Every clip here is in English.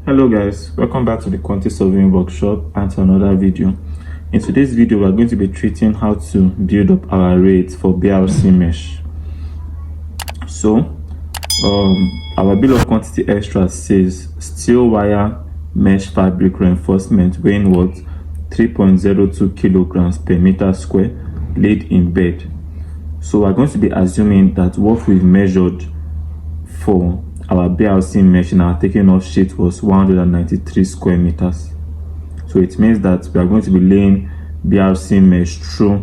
Hello guys, welcome back to the Quantity Surveying workshop and to another video. In today's video, we're going to be treating how to build up our rates for BRC Mesh. So, our Bill of Quantity extra says steel wire mesh fabric reinforcement weighing what 3.02 kilograms per meter square laid in bed. So we're going to be assuming that what we've measured for our BRC mesh in our taking off sheet was 193 square meters. So it means that we are going to be laying BRC mesh through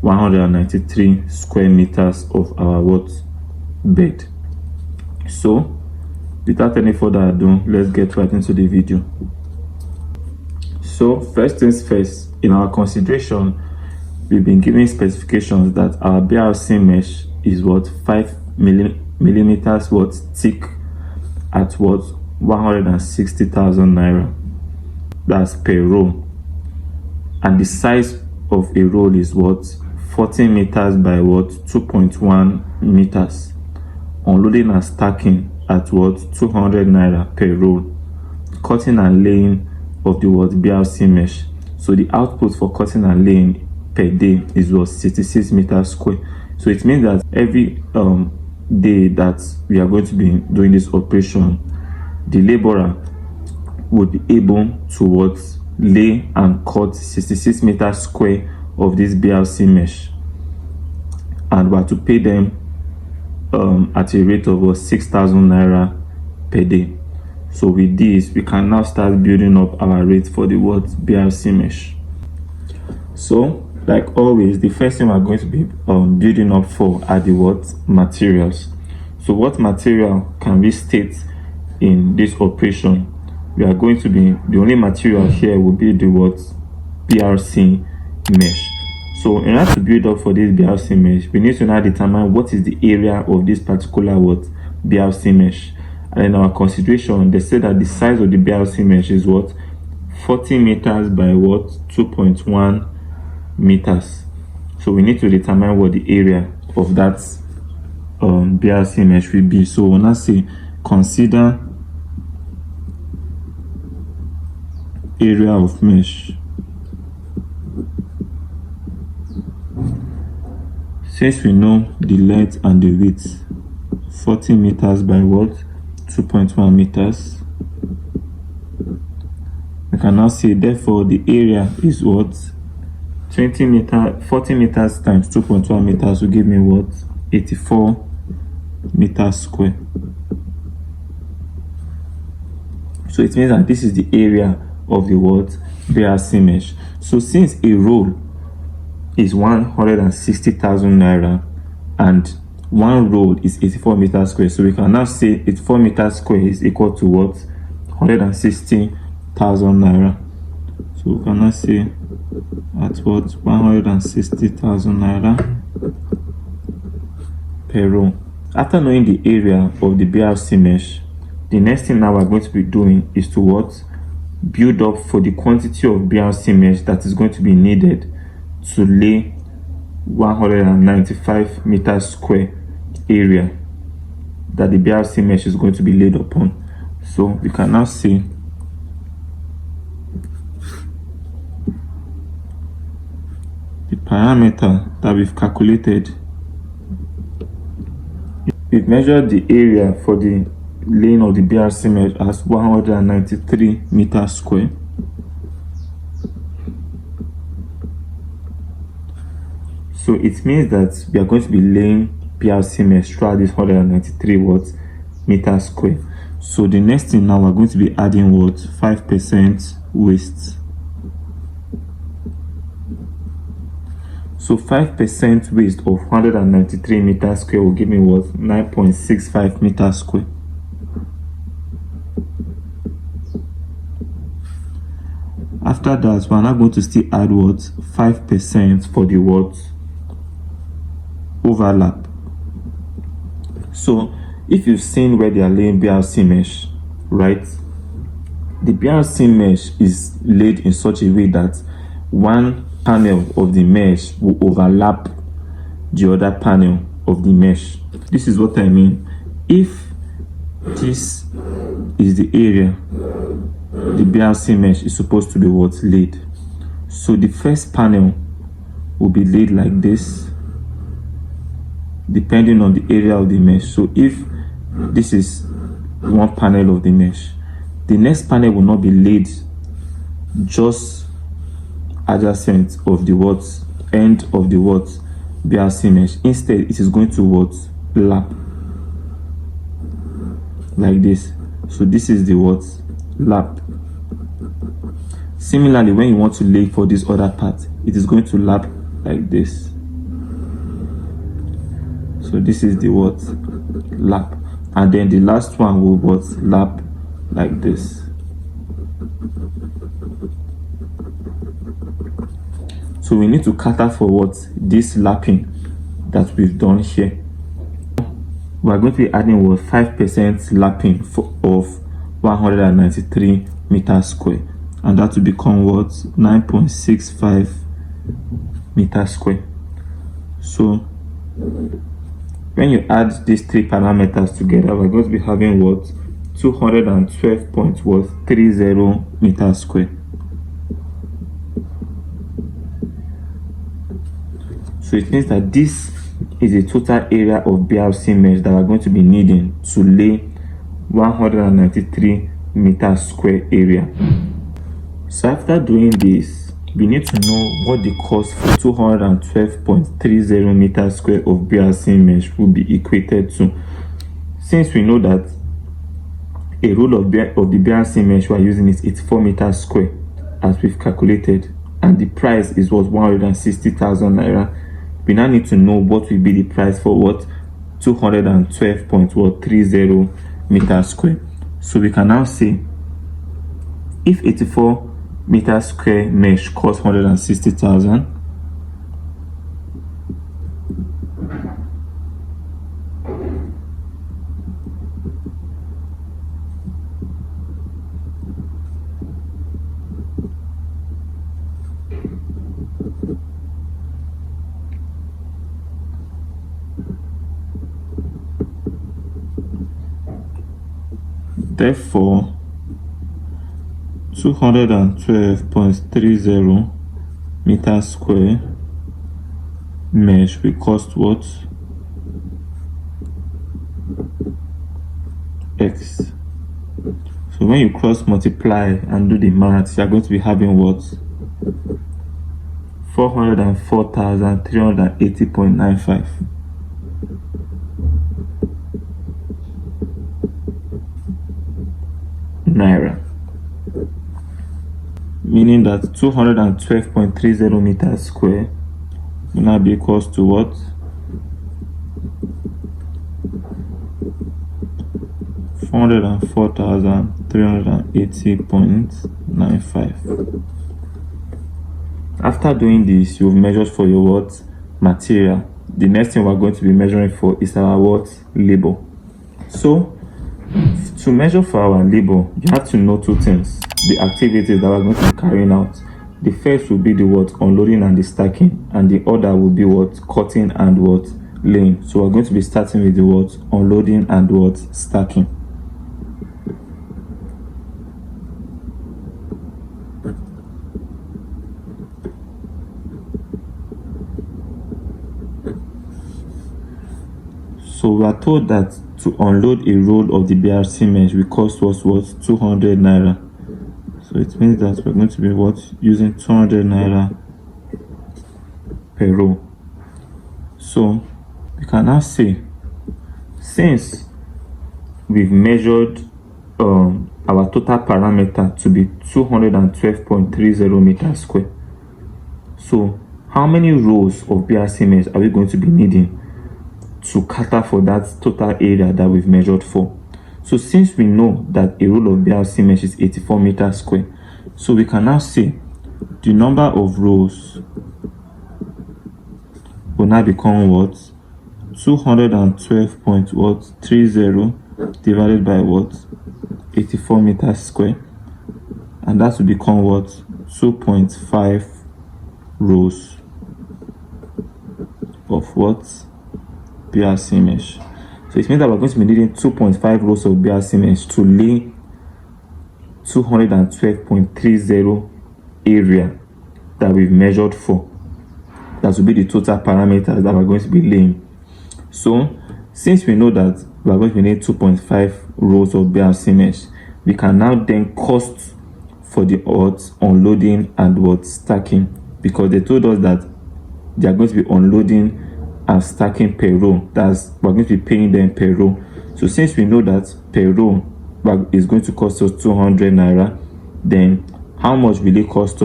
193 square meters of our bed. So without any further ado, let's get right into the video. So first things first, in our consideration, we've been given specifications that our BRC mesh is 5 millimeters thick at 160,000 naira. That's per roll, and the size of a roll is 14 meters by 2.1 meters. Unloading and stacking at 200 naira per roll. Cutting and laying of the BRC mesh. So the output for cutting and laying per day is 66 meters square. So it means that every day that we are going to be doing this operation, the laborer would be able to lay and cut 66 meters square of this BRC mesh, and we are to pay them at a rate of 6,000 naira per day. So with this, we can now start building up our rate for the BRC mesh. So like always, the first thing we're going to be building up for are the materials. So what material can we state in this operation? We are going to be, the only material here will be the BRC mesh. So in order to build up for this BRC mesh, we need to now determine what is the area of this particular BRC mesh. And in our consideration, they said that the size of the BRC mesh is 40 meters by 2.1 meters. So we need to determine what the area of that BRC mesh will be. So when I say consider area of mesh, since we know the length and the width, 40 meters by 2.1 meters, we can now say therefore the area is 40 meters times 2.1 meters will give me 84 meters square. So it means that this is the area of the BRC mesh. So since a roll is 160,000 naira and one roll is 84 meters square, so we can now say 84 meters square is equal to 160,000 naira. So we can now say at 160,000 naira per roll. After knowing the area of the BRC mesh, the next thing now we're going to be doing is to build up for the quantity of BRC mesh that is going to be needed to lay 195 meters square area that the BRC mesh is going to be laid upon. So we can now see the parameter that we've calculated. We've measured the area for the laying of the BRC mesh as 193 meters square. So it means that we are going to be laying BRC mesh throughout this 193 meters square. So the next thing now, we're going to be adding 5% waste. So 5% waste of 193 meters square will give me 9.65 meters square. After that, we're now going to still add 5% for the overlap. So if you've seen where they are laying BRC mesh, right, the BRC mesh is laid in such a way that one panel of the mesh will overlap the other panel of the mesh. This is what I mean. If this is the area the BRC mesh is supposed to be what laid. So the first panel will be laid like this, depending on the area of the mesh. So if this is one panel of the mesh, the next panel will not be laid just adjacent of the what end of the what BRC mesh. Instead, it is going to what lap like this. So this is the what lap. Similarly, when you want to lay for this other part, it is going to lap like this. So this is the what lap, and then the last one will what lap like this. So we need to cater for what this lapping that we've done here. We are going to be adding what 5% lapping of 193 meters square, and that will become what 9.65 meters square. So when you add these three parameters together, we're going to be having what 212.30 meters square. So it means that this is the total area of BRC mesh that we're going to be needing to lay 193 meters square area. So after doing this, we need to know what the cost for 212.30 meters square of BRC mesh will be equated to. Since we know that a roll of the BRC mesh we are using is 84 meters square, as we've calculated, and the price is what 160,000 naira, we now need to know what will be the price for what 212.30 meters square. So we can now say, if 84 meters square mesh costs 160,000, therefore 212.30 meters square mesh will cost what? X. So when you cross multiply and do the math, you are going to be having what? 404,380.95 naira, meaning that 212.30 meters square will now be equals to what? 404,380.95. After doing this, you've measured for your what? Material. The next thing we're going to be measuring for is our what? Labor. So to measure for our labor, you have to know two things: the activities that we're going to be carrying out. The first will be the what? Unloading and the stacking, and the other will be what? Cutting and what? Laying. So we're going to be starting with the what? Unloading and what? Stacking. So we are told that to unload a roll of the BRC mesh will cost us what? 200 naira. So it means that we're going to be what? Using 200 naira per roll. So we can now say, since we've measured our total parameter to be 212.30 meters square, so how many rolls of BRC mesh are we going to be needing to cater for that total area that we've measured for? So since we know that a roll of BRC mesh is 84 meters square, so we can now say the number of rolls will now become what? 212.30 divided by what? 84 meters square, and that will become what? 2.5 rows of what? BRC mesh. So it means that we're going to be needing 2.5 rows of BRC mesh to lay 212.30 area that we've measured for. That will be the total parameters that we're going to be laying. So since we know that we are going to need 2.5 rows of BRC mesh, we can now then cost for the unloading and stacking, because they told us that they are going to be unloading and stacking per row. That's, we're going to be paying them per row. So since we know that per row is going to cost us 200 naira, then how much will it cost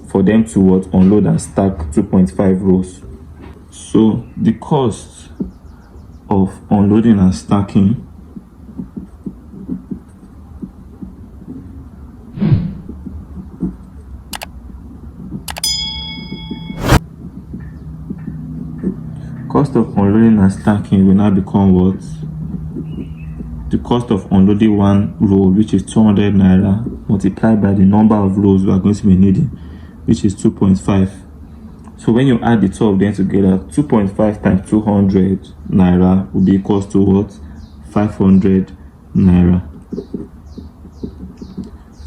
for them to unload and stack 2.5 rows? So the cost of unloading and stacking will now become what? The cost of unloading one row, which is 200 naira, multiplied by the number of rows we are going to be needing, which is 2.5. So when you add the two of them together, 2.5 times 200 naira will be equals to what? 500 naira.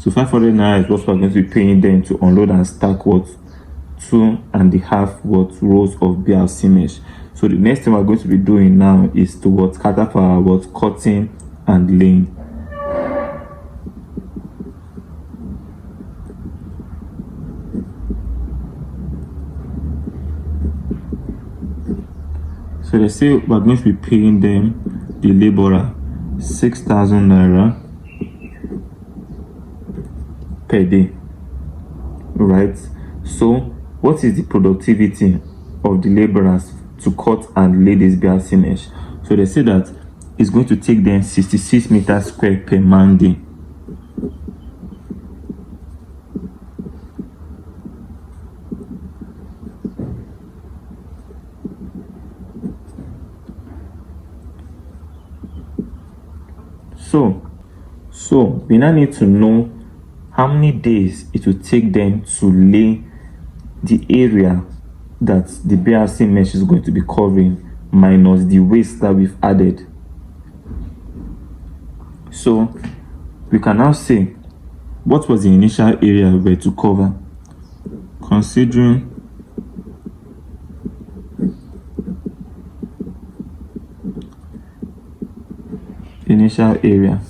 So 500 naira is what we're going to be paying them to unload and stack 2.5 rows of BRC mesh. So the next thing we're going to be doing now is to cater for our cutting and laying. So they say we're going to be paying them, the laborer, 6,000 naira per day, right? So what is the productivity of the laborers to cut and lay this BRC mesh? So they say that it's going to take them 66 meters square per man day. So we now need to know how many days it will take them to lay the area that the BRC mesh is going to be covering minus the waste that we've added. So we can now say, what was the initial area we were to cover? Considering initial area,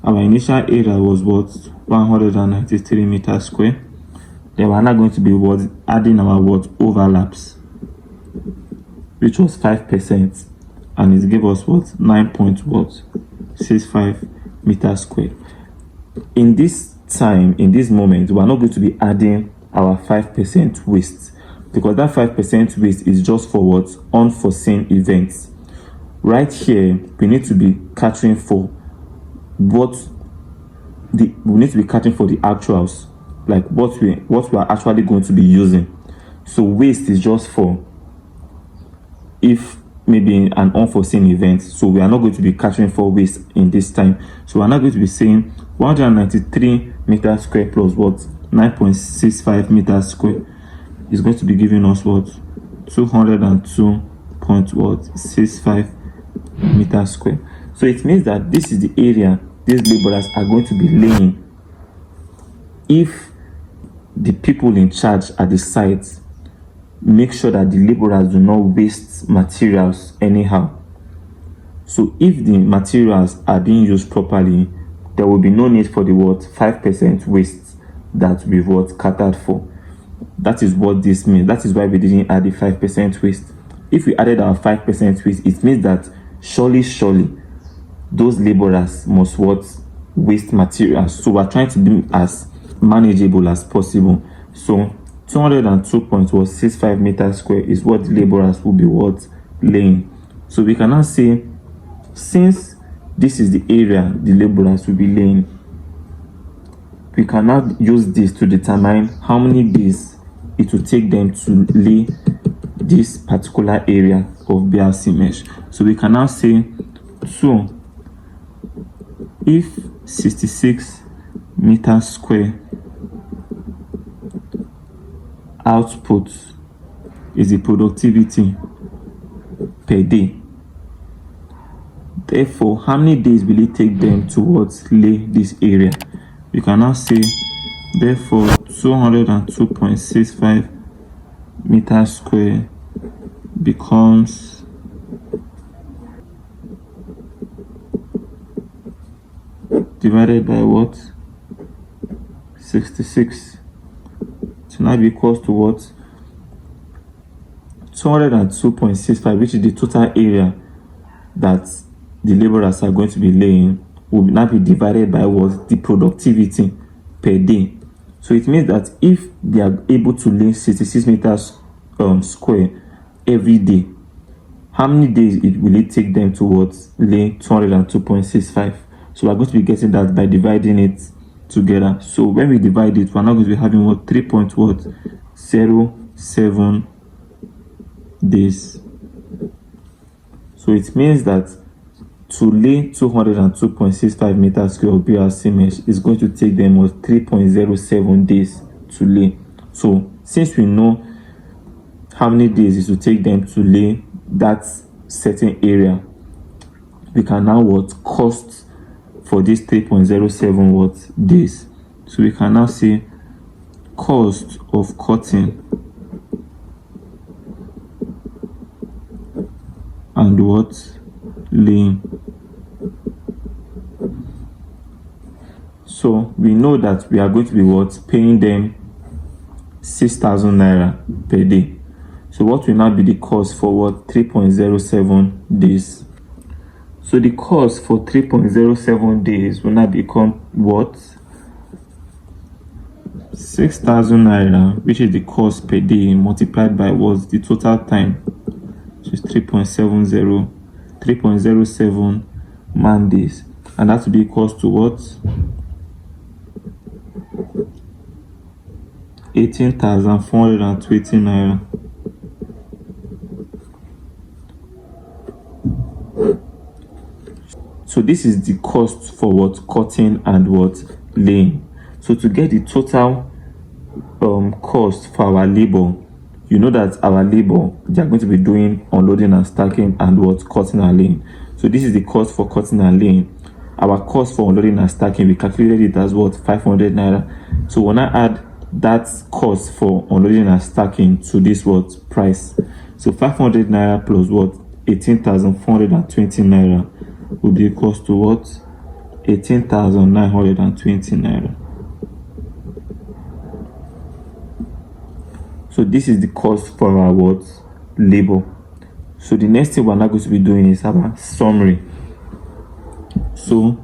our initial area was 193 meters square. Then we're now going to be adding our overlaps, which was 5%, and it gave us 9.65 meters square. In this moment, we're not going to be adding our 5% waste, because that 5% waste is just for unforeseen events. Right here, we need to be catering for the actuals, like what we are actually going to be using. So waste is just for if maybe an unforeseen event. So we are not going to be catering for waste in this time. So we are not going to be saying 193 meters square plus 9.65 meters square is going to be giving us 202.65 meters square. So it means that this is the area these laborers are going to be laying if the people in charge at the site make sure that the laborers do not waste materials anyhow. So if the materials are being used properly, there will be no need for the 5% waste that we've catered for. That is what this means. That is why we didn't add the 5% waste. If we added our 5% waste, it means that surely those laborers must waste materials. So we're trying to be as manageable as possible. So 202.65 meters square is what the laborers will be laying. So we can now say, since this is the area the laborers will be laying, we can now use this to determine how many days it will take them to lay this particular area of BRC mesh. So we can now say, so if 66 meters square output is the productivity per day, Therefore, how many days will it take them to lay this area? We can now say, therefore, 202.65 meters square becomes divided by 66. So now it equals to 202.65, which is the total area that the laborers are going to be laying, will now be divided by the productivity per day. So it means that if they are able to lay 66 meters square every day, how many days will it take them to lay 202.65? So we're going to be getting that by dividing it together. So when we divide it, we're now going to be having 3.07 days. So it means that to lay 202.65 meters square of BRC mesh is going to take them 3.07 days to lay. So since we know how many days it will take them to lay that certain area, we can now cost for this 3.07 days. So we can now say cost of cutting and laying. So we know that we are going to be paying them 6,000 naira per day. So what will now be the cost for 3.07 days? So the cost for 3.07 days will now become 6,000 naira, which is the cost per day, multiplied by the total time, which is 3.07 man days, and that will be equals to 18,420 naira. So this is the cost for cutting and laying. So to get the total cost for our labor, you know that our labor, they are going to be doing unloading and stacking and cutting and laying. So this is the cost for cutting and laying. Our cost for unloading and stacking, we calculated it as 500 naira. So when I add that cost for unloading and stacking to this price, so 500 naira plus 18,420 naira will be equals to 18,920 naira. So this is the cost for our labor. So the next thing we're now going to be doing is our summary. So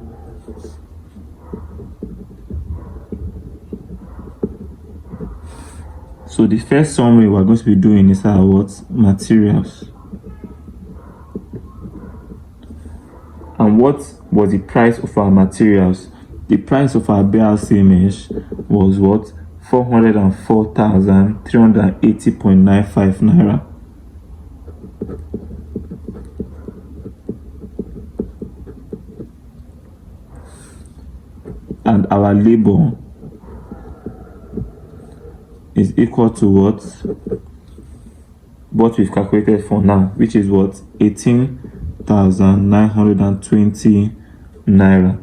the first summary we're going to be doing is our materials. And what was the price of our materials? The price of our BRC mesh was 404,380.95 naira. And our labor is equal to what we've calculated for now, which is 18,920 naira.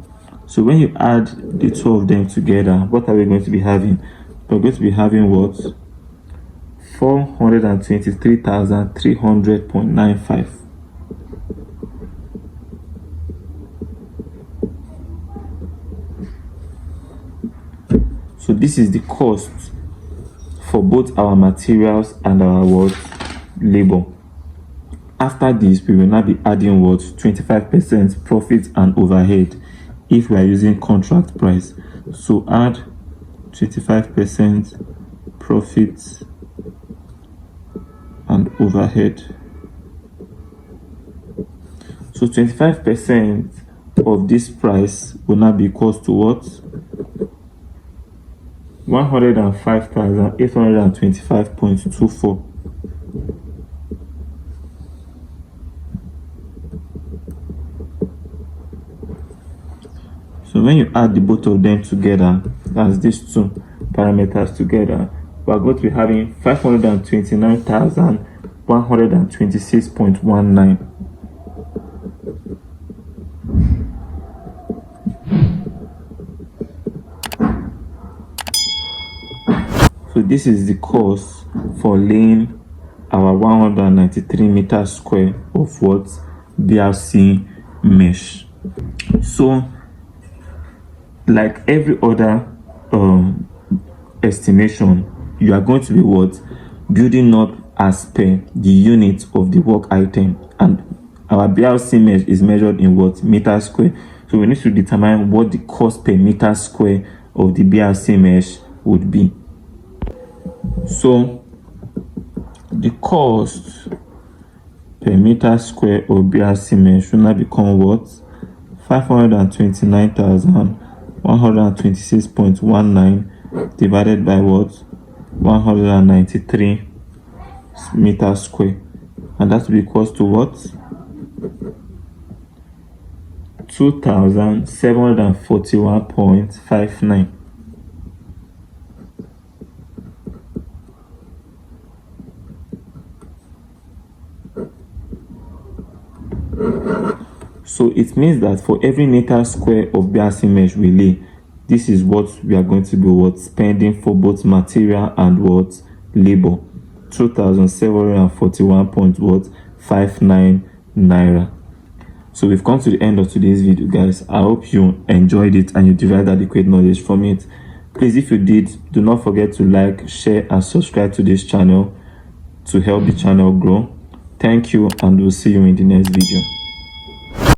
So when you add the two of them together, what are we going to be having? We're going to be having 423,300.95. So this is the cost for both our materials and our labor. After this, we will now be adding 25% profit and overhead if we are using contract price. So add 25% profit and overhead. So 25% of this price will now be equals to 105,825.24. So when you add the both of them together, that's these two parameters together, we are going to be having 529,126.19. So this is the cost for laying our 193 meters square of what BRC mesh. So like every other estimation, you are going to be what building up as per the unit of the work item, and our BRC mesh is measured in what meter square. So we need to determine what the cost per meter square of the BRC mesh would be. So the cost per meter square of BRC mesh should now become what 529,126.19 divided by what 193 meters square, and that will be equals to what 2,741.59. So it means that for every meter square of BRC mesh we lay, this is what we are going to be what spending for both material and what labor, 2,741.59 naira. So we've come to the end of today's video, guys. I hope you enjoyed it and you derived adequate knowledge from it. Please, if you did, do not forget to like, share and subscribe to this channel to help the channel grow. Thank you, and we'll see you in the next video.